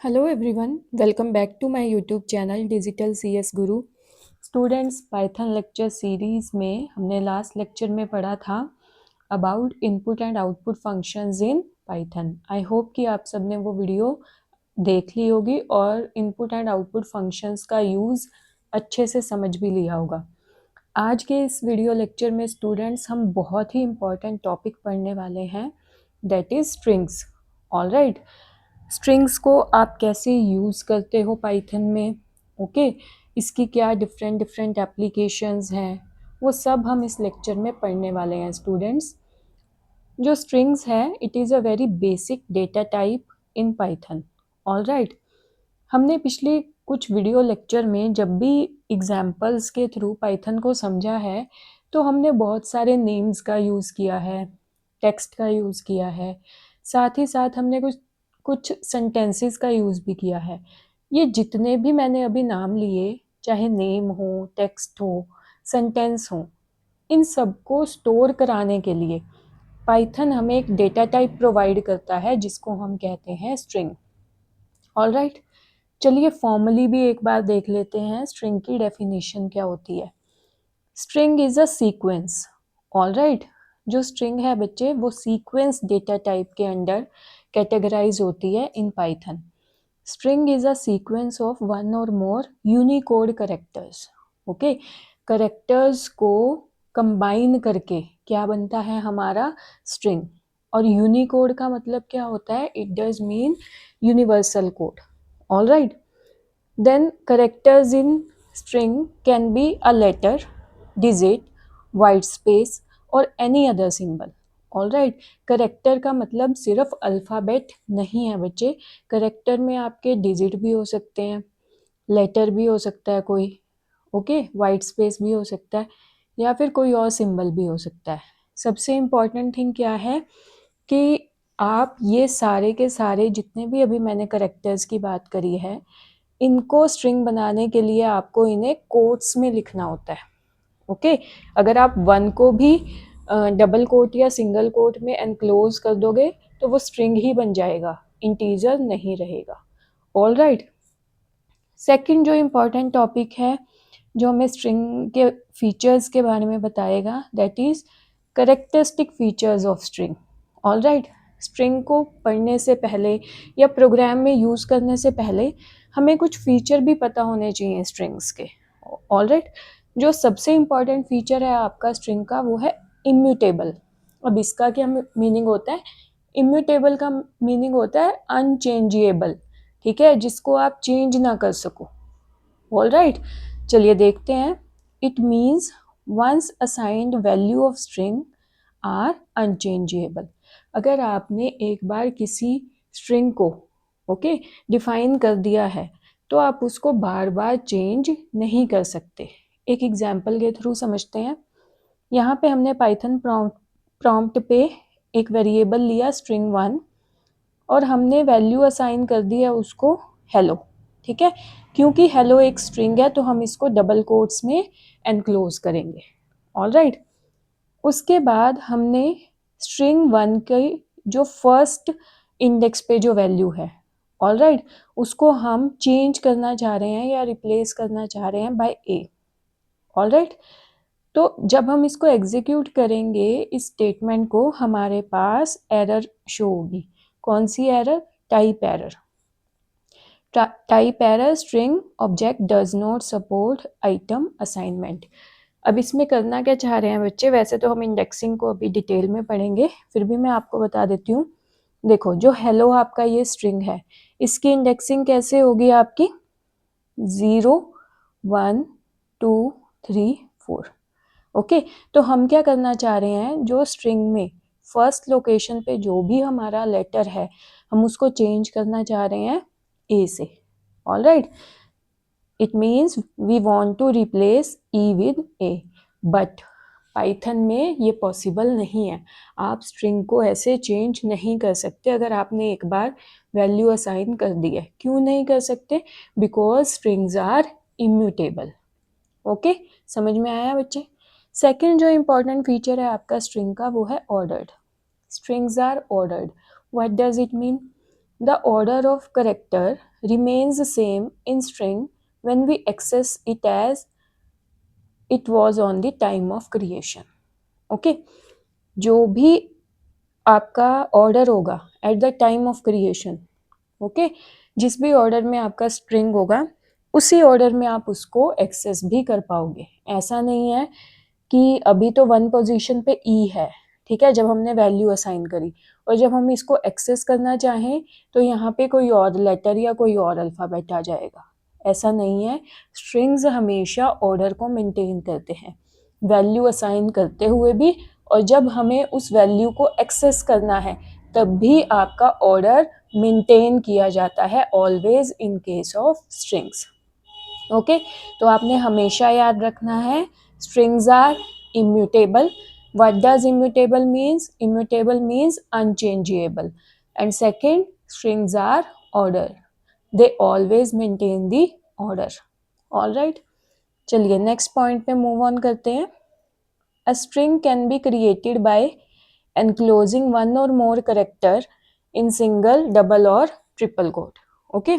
Hello everyone, welcome back to my YouTube channel Digital CS Guru. Students, Python lecture series में हमने last lecture में पढ़ा था about input and output functions in Python. I hope कि आप सबने वो वीडियो देख ली होगी और इनपुट एंड आउटपुट फंक्शंस का यूज़ अच्छे से समझ भी लिया होगा। आज के इस वीडियो लेक्चर में स्टूडेंट्स हम बहुत ही इम्पॉर्टेंट टॉपिक पढ़ने वाले हैं, that is strings. Alright, strings को आप कैसे यूज़ करते हो पाइथन में, ओके इसकी क्या डिफरेंट डिफरेंट एप्लीकेशंस हैं, वो सब हम इस लेक्चर में पढ़ने वाले हैं स्टूडेंट्स। जो स्ट्रिंग्स है, it is a very basic data type in Python. Alright, हमने पिछले कुछ वीडियो लेक्चर में जब भी एग्जाम्पल्स के थ्रू पाइथन को समझा है तो हमने बहुत सारे नेम्स का यूज़ किया है, टेक्स्ट का यूज़ किया है, साथ ही साथ हमने कुछ सेंटेंसेस का यूज़ भी किया है। ये जितने भी मैंने अभी नाम लिए, चाहे नेम हो, टेक्स्ट हो, सेंटेंस हो, इन सबको स्टोर कराने के लिए पाइथन हमें एक डेटा टाइप प्रोवाइड करता है जिसको हम कहते हैं स्ट्रिंग। ऑलराइट, चलिए फॉर्मली भी एक बार देख लेते हैं स्ट्रिंग की डेफिनेशन क्या होती है। String is a sequence. Alright, जो स्ट्रिंग है बच्चे वो सीक्वेंस डेटा टाइप के अंडर कैटेगराइज होती है in Python. String is a sequence of one और मोर यूनिकोड करेक्टर्स। ओके, करेक्टर्स को कंबाइन करके क्या बनता है हमारा स्ट्रिंग। और यूनिकोड का मतलब क्या होता है, it does mean universal code. Alright, then characters in string can be a letter, digit, white space or any other symbol. Alright, character का मतलब सिर्फ अल्फ़ाबेट नहीं है बच्चे। करेक्टर में आपके डिजिट भी हो सकते हैं, लेटर भी हो सकता है कोई, ओके वाइट स्पेस भी हो सकता है, या फिर कोई और सिंबल भी हो सकता है। सबसे इम्पॉर्टेंट थिंग क्या है कि आप ये सारे के सारे जितने भी अभी मैंने करेक्टर्स की बात करी है, इनको स्ट्रिंग बनाने के लिए आपको इन्हें कोट्स में लिखना होता है। ओके, अगर आप वन को भी डबल कोट या सिंगल कोट में एनक्लोज कर दोगे तो वो स्ट्रिंग ही बन जाएगा, इंटीजर नहीं रहेगा। ऑलराइट, सेकंड जो इम्पोर्टेंट टॉपिक है जो हमें स्ट्रिंग के फीचर्स के बारे में बताएगा, that is characteristic features of string. Alright, string को पढ़ने से पहले या प्रोग्राम में यूज़ करने से पहले हमें कुछ फीचर भी पता होने चाहिए स्ट्रिंग्स के। ऑलराइट, जो सबसे इम्पॉर्टेंट फीचर है आपका स्ट्रिंग का वो है इम्यूटेबल। अब इसका क्या मीनिंग होता है? इम्यूटेबल का मीनिंग होता है अनचेंजेबल, ठीक है, जिसको आप चेंज ना कर सको। ऑलराइट, चलिए देखते हैं। It means once assigned value of string are unchangeable. अगर आपने एक बार किसी स्ट्रिंग को ओके डिफाइन कर दिया है तो आप उसको बार बार चेंज नहीं कर सकते। एक एग्जाम्पल के थ्रू समझते हैं। यहाँ पे हमने पाइथन प्रॉम्प्ट पे एक वेरिएबल लिया स्ट्रिंग 1 और हमने वैल्यू असाइन कर दिया उसको हेलो, ठीक है। क्योंकि हेलो एक स्ट्रिंग है तो हम इसको डबल कोट्स में एनक्लोज करेंगे। ऑलराइट, उसके बाद हमने स्ट्रिंग 1 के जो फर्स्ट इंडेक्स पे जो वैल्यू है, ऑलराइट, उसको हम चेंज करना चाह रहे हैं या रिप्लेस करना चाह रहे हैं बाय ए। ऑलराइट, तो जब हम इसको एग्जीक्यूट करेंगे इस स्टेटमेंट को, हमारे पास एरर शो होगी। कौन सी error? Type error. Type error string object does not support item assignment. अब इसमें करना क्या चाह रहे हैं बच्चे? वैसे तो हम इंडेक्सिंग को अभी डिटेल में पढ़ेंगे, फिर भी मैं आपको बता देती हूँ। देखो, जो हेलो आपका ये स्ट्रिंग है, इसकी इंडेक्सिंग कैसे होगी आपकी? 0 1 2 3 4। ओके, तो हम क्या करना चाह रहे हैं, जो स्ट्रिंग में फर्स्ट लोकेशन पे जो भी हमारा लेटर है हम उसको चेंज करना चाह रहे हैं ए से। Alright, it means we want to replace E with A, but Python में ये पॉसिबल नहीं है। आप स्ट्रिंग को ऐसे चेंज नहीं कर सकते अगर आपने एक बार वैल्यू असाइन कर दी है। क्यों नहीं कर सकते? Because strings are immutable. Okay, समझ में आया बच्चे? सेकंड जो इम्पोर्टेंट फीचर है आपका स्ट्रिंग का वो है ordered. Strings are ordered. What does it mean? The order of character remains the same in string when we access it as it was on the time of creation. Okay, जो भी आपका order होगा at the time of creation, okay, जिस भी order में आपका string होगा उसी ऑर्डर में आप उसको एक्सेस भी कर पाओगे। ऐसा नहीं है कि अभी तो वन पोजीशन पे ई है, ठीक है, जब हमने वैल्यू असाइन करी, और जब हम इसको एक्सेस करना चाहें तो यहाँ पे कोई और लेटर या कोई और अल्फ़ाबेट आ जाएगा। ऐसा नहीं है, स्ट्रिंग्स हमेशा ऑर्डर को मेंटेन करते हैं, वैल्यू असाइन करते हुए भी, और जब हमें उस वैल्यू को एक्सेस करना है तब भी आपका ऑर्डर मेंटेन किया जाता है, always in case of strings. Okay, तो आपने हमेशा याद रखना है strings are immutable. What does immutable means? Immutable means unchangeable. And second, strings are order, they always maintain the order. All right, चलिए नेक्स्ट पॉइंट पे मूव ऑन करते हैं। A string can be created by enclosing one or more character in single, double और triple quote. Okay,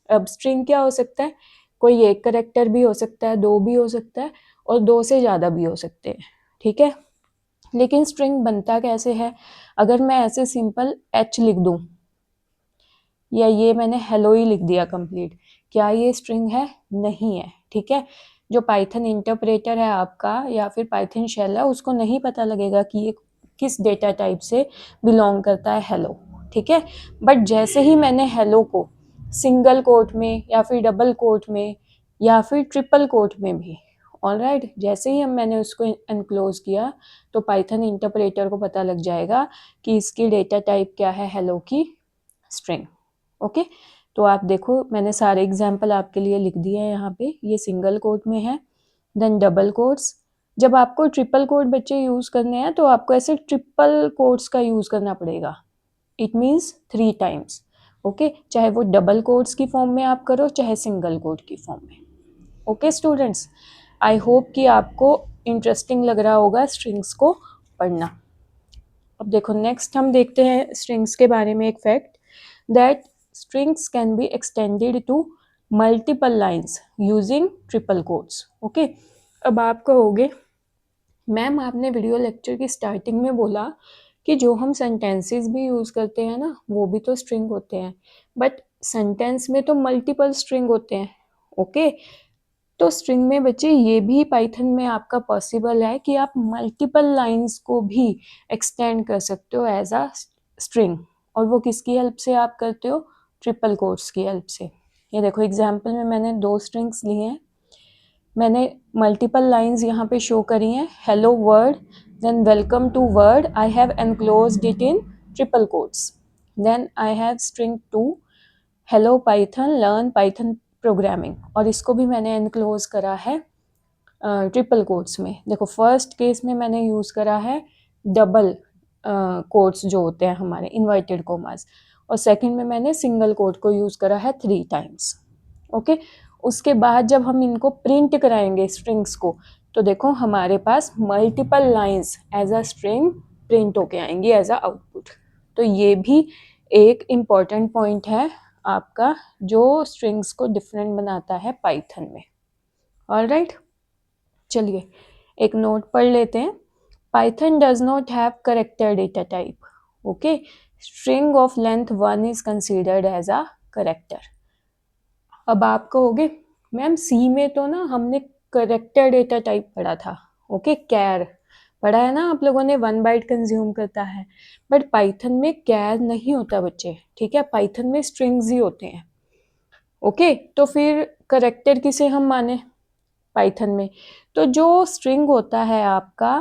अब string क्या हो सकता है? कोई एक करेक्टर भी हो सकता है, दो भी हो सकता है, और दो से ज़्यादा भी हो सकते हैं, ठीक है। लेकिन स्ट्रिंग बनता कैसे है? अगर मैं ऐसे सिंपल h लिख दूँ, या ये मैंने हेलो ही लिख दिया कंप्लीट, क्या ये स्ट्रिंग है? नहीं है, ठीक है। जो पाइथन इंटरप्रेटर है आपका या फिर पाइथन शेल है, उसको नहीं पता लगेगा कि ये किस डेटा टाइप से बिलोंग करता है हेलो, ठीक है। बट जैसे ही मैंने हेलो को सिंगल कोट में या फिर डबल कोट में या फिर ट्रिपल कोट में भी, ऑलराइट, जैसे ही मैंने उसको एनक्लोज किया तो पाइथन इंटरप्रेटर को पता लग जाएगा कि इसकी डेटा टाइप क्या है, हेलो की स्ट्रिंग। ओके, तो आप देखो मैंने सारे एग्जाम्पल आपके लिए लिख दिए हैं यहाँ पे। ये सिंगल कोट में है, देन डबल कोट्स। जब आपको ट्रिपल कोट बच्चे यूज़ करने हैं तो आपको ऐसे ट्रिपल कोट्स का यूज़ करना पड़ेगा, इट मीन्स 3 टाइम्स। ओके, चाहे वो डबल कोट्स की फॉर्म में आप करो चाहे सिंगल कोट की फॉर्म में। ओके स्टूडेंट्स, आई होप कि आपको इंटरेस्टिंग लग रहा होगा स्ट्रिंग्स को पढ़ना। अब देखो नेक्स्ट हम देखते हैं स्ट्रिंग्स के बारे में एक fact, that strings can be extended to multiple lines using triple quotes. Okay, अब आप कहोगे मैम आपने वीडियो लेक्चर की स्टार्टिंग में बोला कि जो हम सेंटेंसेस भी यूज़ करते हैं ना वो भी तो स्ट्रिंग होते हैं, बट सेंटेंस में तो मल्टीपल स्ट्रिंग होते हैं। ओके, तो स्ट्रिंग में बच्चे ये भी पाइथन में आपका पॉसिबल है कि आप मल्टीपल लाइंस को भी एक्सटेंड कर सकते हो एज अ स्ट्रिंग, और वो किसकी हेल्प से आप करते हो? ट्रिपल कोट्स की हेल्प से। ये देखो एग्जाम्पल में मैंने 2 स्ट्रिंग्स लिए हैं, मैंने मल्टीपल लाइंस यहाँ पे शो करी हैं, hello word, then welcome to word, I have enclosed it in triple quotes, then I have string 2 hello Python learn Python programming, और इसको भी मैंने एनक्लोज करा है ट्रिपल कोट्स में। देखो फर्स्ट केस में मैंने यूज़ करा है डबल कोट्स जो होते हैं हमारे इन्वर्टेड कोमास, और सेकंड में मैंने सिंगल कोट को यूज़ करा है 3 टाइम्स। ओके, उसके बाद जब हम इनको प्रिंट कराएंगे स्ट्रिंग्स को, तो देखो हमारे पास multiple lines as a string print होके आएंगी एज अ आउटपुट। तो ये भी एक इम्पॉर्टेंट पॉइंट है आपका जो स्ट्रिंग्स को डिफरेंट बनाता है पाइथन में। ऑलराइट, चलिए एक नोट पढ़ लेते हैं। Python does not have character data type. Okay, string of length 1 is considered as a character. अब आप कहोगे मैम सी में तो ना हमने करेक्टर डेटा टाइप पढ़ा था, ओके, कैर पढ़ा है ना आप लोगों ने, 1 बाइट कंज्यूम करता है, बट पाइथन में कैर नहीं होता बच्चे, ठीक है, पाइथन में स्ट्रिंग्स ही होते हैं। ओके, तो फिर करेक्टर किसे हम माने पाइथन में? तो जो स्ट्रिंग होता है आपका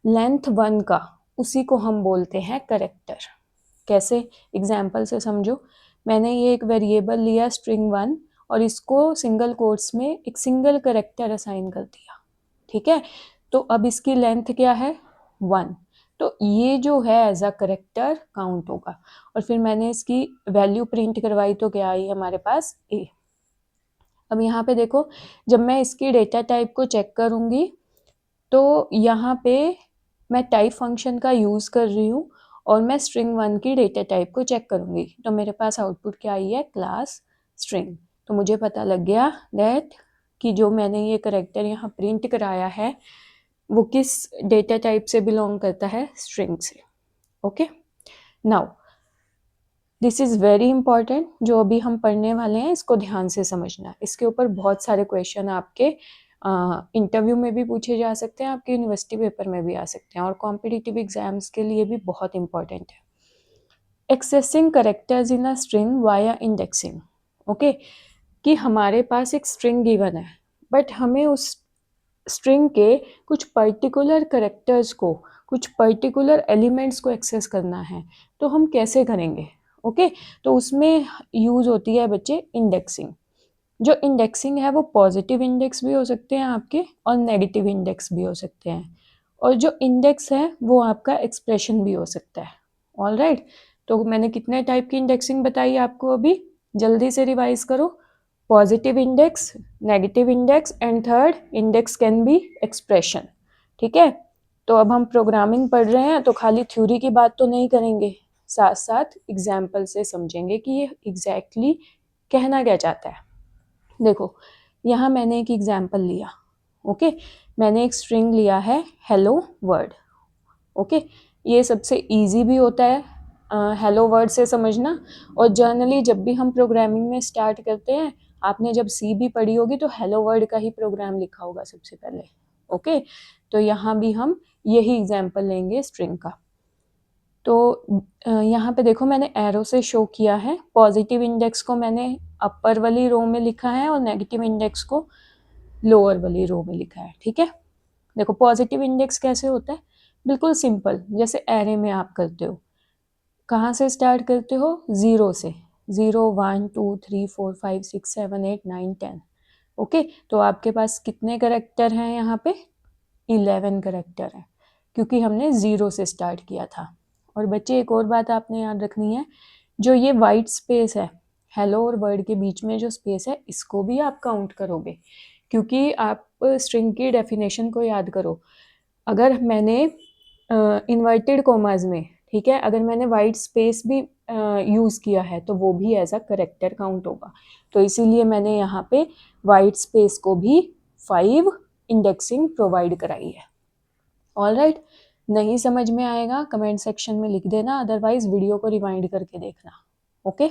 लेंथ 1 का, उसी को हम बोलते हैं करेक्टर। कैसे? एग्जाम्पल से समझो, मैंने ये एक वेरिएबल लिया स्ट्रिंग 1 और इसको सिंगल कोट्स में एक सिंगल करेक्टर असाइन कर दिया, ठीक है, तो अब इसकी लेंथ क्या है? 1, तो ये जो है एज अ करेक्टर काउंट होगा, और फिर मैंने इसकी वैल्यू प्रिंट करवाई तो क्या आई हमारे पास? ए। अब यहाँ पे देखो, जब मैं इसकी डेटा टाइप को चेक करूँगी तो यहाँ पे मैं टाइप फंक्शन का यूज़ कर रही हूँ, और मैं स्ट्रिंग 1 की डेटा टाइप को चेक करूँगी। तो मेरे पास आउटपुट क्या आई है, क्लास स्ट्रिंग। तो मुझे पता लग गया दैट कि जो मैंने ये करैक्टर यहाँ प्रिंट कराया है वो किस डेटा टाइप से बिलोंग करता है, स्ट्रिंग से। Okay, now this is very important, जो अभी हम पढ़ने वाले हैं इसको ध्यान से समझना। इसके ऊपर बहुत सारे क्वेश्चन आपके इंटरव्यू में भी पूछे जा सकते हैं, आपके यूनिवर्सिटी पेपर में भी आ सकते हैं और कॉम्पिटिटिव एग्जाम्स के लिए भी बहुत इंपॉर्टेंट है। Accessing characters in a string via indexing. Okay, कि हमारे पास एक स्ट्रिंग गिवन है बट हमें उस स्ट्रिंग के कुछ पर्टिकुलर करेक्टर्स को, कुछ पर्टिकुलर एलिमेंट्स को एक्सेस करना है, तो हम कैसे करेंगे। ओके, तो उसमें यूज़ होती है बच्चे इंडेक्सिंग। जो इंडेक्सिंग है वो पॉजिटिव इंडेक्स भी हो सकते हैं आपके और नेगेटिव इंडेक्स भी हो सकते हैं, और जो इंडेक्स है वो आपका एक्सप्रेशन भी हो सकता है। ऑल राइट, तो मैंने कितने टाइप की इंडेक्सिंग बताई आपको अभी, जल्दी से रिवाइज करो। Positive index, negative index and third index can be expression. ठीक है, तो अब हम प्रोग्रामिंग पढ़ रहे हैं तो खाली थ्योरी की बात तो नहीं करेंगे, साथ साथ एग्जाम्पल से समझेंगे कि ये एग्जैक्टली कहना क्या चाहता है। देखो, यहाँ मैंने एक एग्जाम्पल लिया। ओके, मैंने एक स्ट्रिंग लिया है हेलो वर्ड। ओके, ये सबसे इजी भी होता है हेलो वर्ड से समझना, और जनरली जब भी हम प्रोग्रामिंग में स्टार्ट करते हैं, आपने जब सी भी पढ़ी होगी तो हेलो वर्ड का ही प्रोग्राम लिखा होगा सबसे पहले। ओके, तो यहाँ भी हम यही एग्जाम्पल लेंगे स्ट्रिंग का। तो यहाँ पे देखो मैंने एरो से शो किया है, पॉजिटिव इंडेक्स को मैंने अपर वाली रो में लिखा है और नेगेटिव इंडेक्स को लोअर वाली रो में लिखा है। ठीक है, देखो पॉजिटिव इंडेक्स कैसे होता है, बिल्कुल सिंपल, जैसे एरे में आप करते हो। कहाँ से स्टार्ट करते हो, 0 से, 0 1 2 3 4 5 6 7 8 9 10। ओके, तो आपके पास कितने करेक्टर हैं यहाँ पे, 11 करेक्टर हैं, क्योंकि हमने 0 से स्टार्ट किया था। और बच्चे एक और बात आपने याद रखनी है, जो ये वाइट स्पेस है हेलो और वर्ड के बीच में जो स्पेस है, इसको भी आप काउंट करोगे, क्योंकि आप स्ट्रिंग की डेफिनेशन को याद करो। अगर मैंने इन्वर्टेड कॉमाज में, ठीक है, अगर मैंने वाइट स्पेस भी यूज़ किया है तो वो भी एज अ करेक्टर काउंट होगा। तो इसीलिए मैंने यहाँ पे वाइट स्पेस को भी 5 इंडेक्सिंग प्रोवाइड कराई है। ऑल राइट, नहीं समझ में आएगा कमेंट सेक्शन में लिख देना, अदरवाइज वीडियो को रिवाइंड करके देखना। ओके,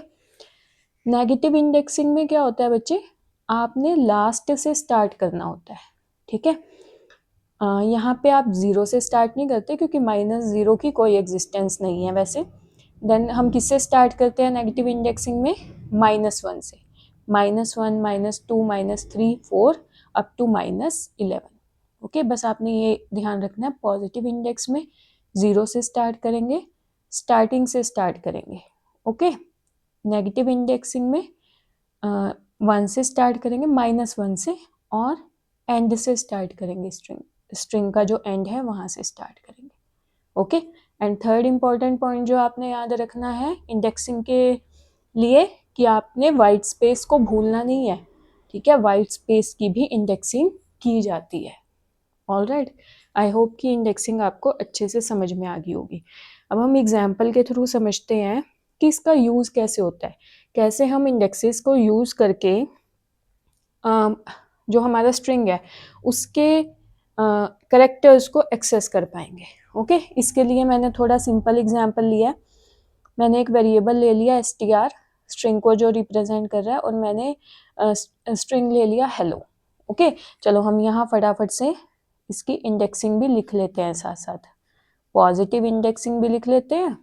नेगेटिव इंडेक्सिंग में क्या होता है बच्चे, आपने लास्ट से स्टार्ट करना होता है। ठीक है, यहाँ पे आप 0 से स्टार्ट नहीं करते, क्योंकि -0 की कोई एग्जिस्टेंस नहीं है वैसे। देन हम किससे स्टार्ट करते हैं नेगेटिव इंडेक्सिंग में, -1 से, -1 -2 -3 4 अप टू -11। ओके, बस आपने ये ध्यान रखना है, पॉजिटिव इंडेक्स में 0 से स्टार्ट करेंगे, स्टार्टिंग से स्टार्ट करेंगे। ओके, नेगेटिव इंडेक्सिंग में 1 से स्टार्ट करेंगे, -1 से, और एंड से स्टार्ट करेंगे, स्ट्रिंग का जो एंड है वहाँ से स्टार्ट करेंगे। Okay, and third important point जो आपने याद रखना है इंडेक्सिंग के लिए, कि आपने वाइट स्पेस को भूलना नहीं है। ठीक है, वाइट स्पेस की भी इंडेक्सिंग की जाती है। ऑल राइट, आई होप कि इंडेक्सिंग आपको अच्छे से समझ में आ गई होगी। अब हम एग्जाम्पल के थ्रू समझते हैं कि इसका यूज़ कैसे होता है, कैसे हम इंडेक्सेस को यूज़ करके जो हमारा स्ट्रिंग है उसके करेक्टर्स को एक्सेस कर पाएंगे। ओके, इसके लिए मैंने थोड़ा सिंपल एग्जांपल लिया है। मैंने एक वेरिएबल ले लिया str, स्ट्रिंग को जो रिप्रेजेंट कर रहा है, और मैंने स्ट्रिंग ले लिया हेलो। ओके, चलो हम यहाँ फटाफट से इसकी इंडेक्सिंग भी लिख लेते हैं, साथ साथ पॉजिटिव इंडेक्सिंग भी लिख लेते हैं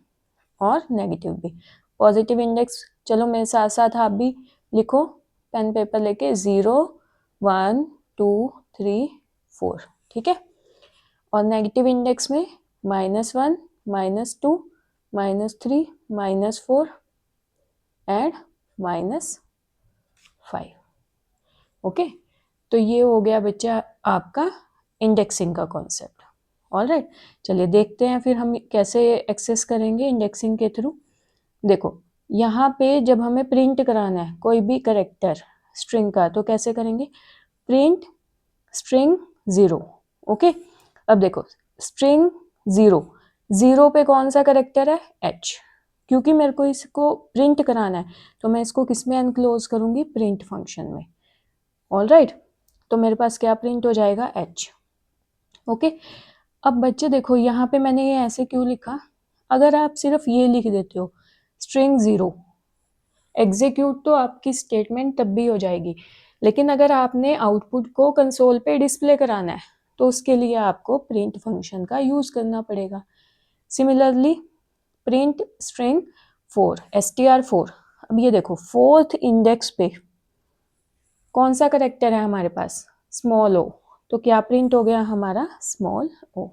और नेगेटिव भी। पॉजिटिव इंडेक्स, चलो मेरे साथ साथ आप भी लिखो पेन पेपर लेके, 0 1 2 3 4। ठीक है, और नेगेटिव इंडेक्स में -1 -2 -3 -4 एंड -5। ओके, तो ये हो गया बच्चा आपका इंडेक्सिंग का कॉन्सेप्ट। ऑल राइट, चलिए देखते हैं फिर हम कैसे एक्सेस करेंगे इंडेक्सिंग के थ्रू। देखो, यहाँ पे जब हमें प्रिंट कराना है कोई भी करेक्टर स्ट्रिंग का, तो कैसे करेंगे, प्रिंट स्ट्रिंग 0। ओके, अब देखो स्ट्रिंग 0, 0 पे कौन सा करेक्टर है, h, क्योंकि मेरे को इसको प्रिंट कराना है तो मैं इसको किस में एनक्लोज करूंगी, प्रिंट फंक्शन में। ऑल राइट, तो मेरे पास क्या प्रिंट हो जाएगा, h। ओके, अब बच्चे देखो यहाँ पे मैंने ये ऐसे क्यों लिखा, अगर आप सिर्फ ये लिख देते हो स्ट्रिंग 0, एग्जीक्यूट तो आपकी स्टेटमेंट तब भी हो जाएगी, लेकिन अगर आपने आउटपुट को कंसोल पे डिस्प्ले कराना है तो उसके लिए आपको प्रिंट फंक्शन का यूज करना पड़ेगा। Similarly print string 4, str4। अब ये देखो फोर्थ इंडेक्स पे कौन सा करेक्टर है हमारे पास, स्मॉल o, तो क्या प्रिंट हो गया हमारा, स्मॉल o।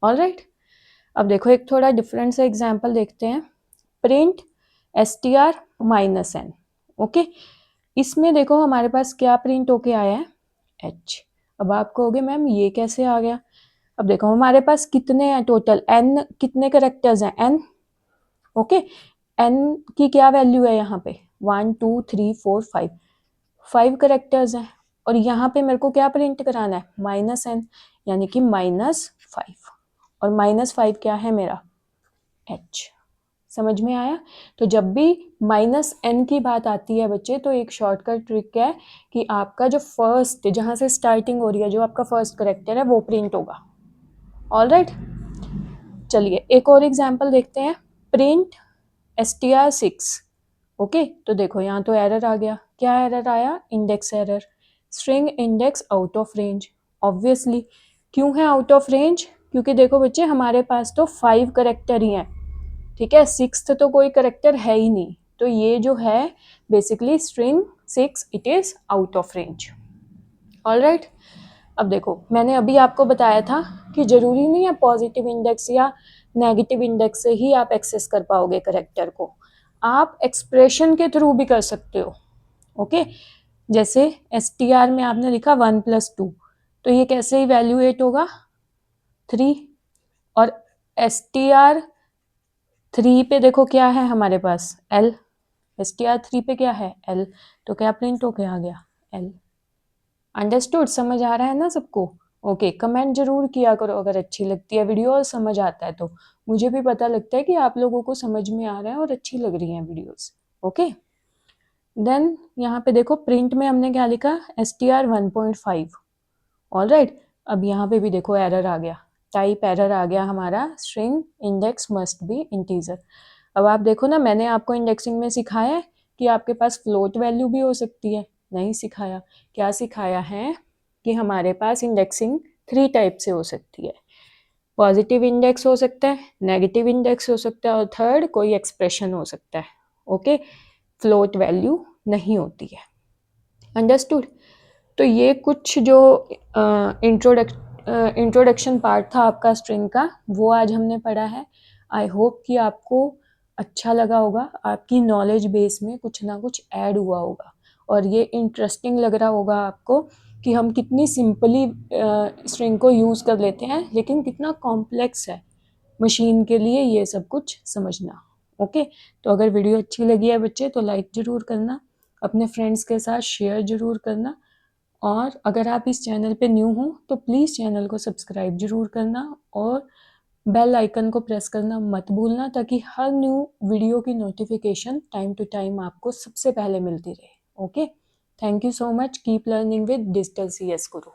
ऑल राइट, अब देखो एक थोड़ा डिफरेंट सा एग्जाम्पल देखते हैं, प्रिंट str -n। ओके, इसमें देखो हमारे पास क्या प्रिंट होके आया है, h। अब आप कहोगे मैम ये कैसे आ गया, अब देखो हमारे पास कितने हैं टोटल, n कितने करेक्टर्स हैं, n। ओके, n की क्या वैल्यू है यहाँ पे, 1 2 3 4 5, 5 करेक्टर्स हैं, और यहाँ पे मेरे को क्या प्रिंट कराना है, -n, यानी कि -5, और -5 क्या है मेरा, h। समझ में आया। तो जब भी -n की बात आती है बच्चे, तो एक शॉर्टकट ट्रिक है कि आपका जो फर्स्ट, जहाँ से स्टार्टिंग हो रही है, जो आपका फर्स्ट करेक्टर है वो प्रिंट होगा। ऑल राइट, चलिए एक और एग्जाम्पल देखते हैं, प्रिंट str6। ओके, तो देखो यहाँ तो एरर आ गया, क्या एरर आया, index error, string index out of range. Obviously क्यों है आउट ऑफ रेंज, क्योंकि देखो बच्चे हमारे पास तो 5 करेक्टर ही हैं, ठीक है, 6th तो कोई करेक्टर है ही नहीं, तो ये जो है basically string 6 it is out of range. All right, अब देखो मैंने अभी आपको बताया था कि जरूरी नहीं है पॉजिटिव इंडेक्स या नेगेटिव इंडेक्स से ही आप एक्सेस कर पाओगे करेक्टर को, आप एक्सप्रेशन के थ्रू भी कर सकते हो। ओके, जैसे str में आपने लिखा 1 + 2, तो ये कैसे इवेल्युएट होगा, 3, और str3 पे देखो क्या है हमारे पास, l, str3 पे क्या है, l, तो क्या प्रिंट होके आ गया, l। अंडरस्टूड, समझ आ रहा है ना सबको। ओके, कमेंट जरूर किया करो अगर अच्छी लगती है वीडियो और समझ आता है तो, मुझे भी पता लगता है कि आप लोगों को समझ में आ रहा है और अच्छी लग रही हैं वीडियोस। ओके, देन यहाँ पे देखो प्रिंट में हमने क्या लिखा, str 1.5। ऑल राइट, अब यहाँ पे भी देखो एरर आ गया, टाइप एरर आ गया हमारा, string index must be integer. अब आप देखो ना, मैंने आपको इंडेक्सिंग में सिखाया है कि आपके पास फ्लोट वैल्यू भी हो सकती है, नहीं सिखाया, क्या सिखाया है कि हमारे पास इंडेक्सिंग 3 टाइप से हो सकती है, पॉजिटिव इंडेक्स हो सकता है, नेगेटिव इंडेक्स हो सकता है, और थर्ड कोई एक्सप्रेशन हो सकता है। ओके, फ्लोट वैल्यू नहीं होती है। अंडरस्टूड, तो ये कुछ जो इंट्रोडक्शन पार्ट था आपका स्ट्रिंग का, वो आज हमने पढ़ा है। आई होप कि आपको अच्छा लगा होगा, आपकी नॉलेज बेस में कुछ ना कुछ ऐड हुआ होगा, और ये इंटरेस्टिंग लग रहा होगा आपको कि हम कितनी सिंपली स्ट्रिंग को यूज़ कर लेते हैं, लेकिन कितना कॉम्प्लेक्स है मशीन के लिए ये सब कुछ समझना। ओके, तो अगर वीडियो अच्छी लगी है बच्चे तो लाइक ज़रूर करना, अपने फ्रेंड्स के साथ शेयर ज़रूर करना, और अगर आप इस चैनल पे न्यू हो तो प्लीज़ चैनल को सब्सक्राइब ज़रूर करना, और बेल आइकन को प्रेस करना मत भूलना, ताकि हर न्यू वीडियो की नोटिफिकेशन टाइम टू टाइम आपको सबसे पहले मिलती रहे। Okay, thank you so much, keep learning with digital CS Guru.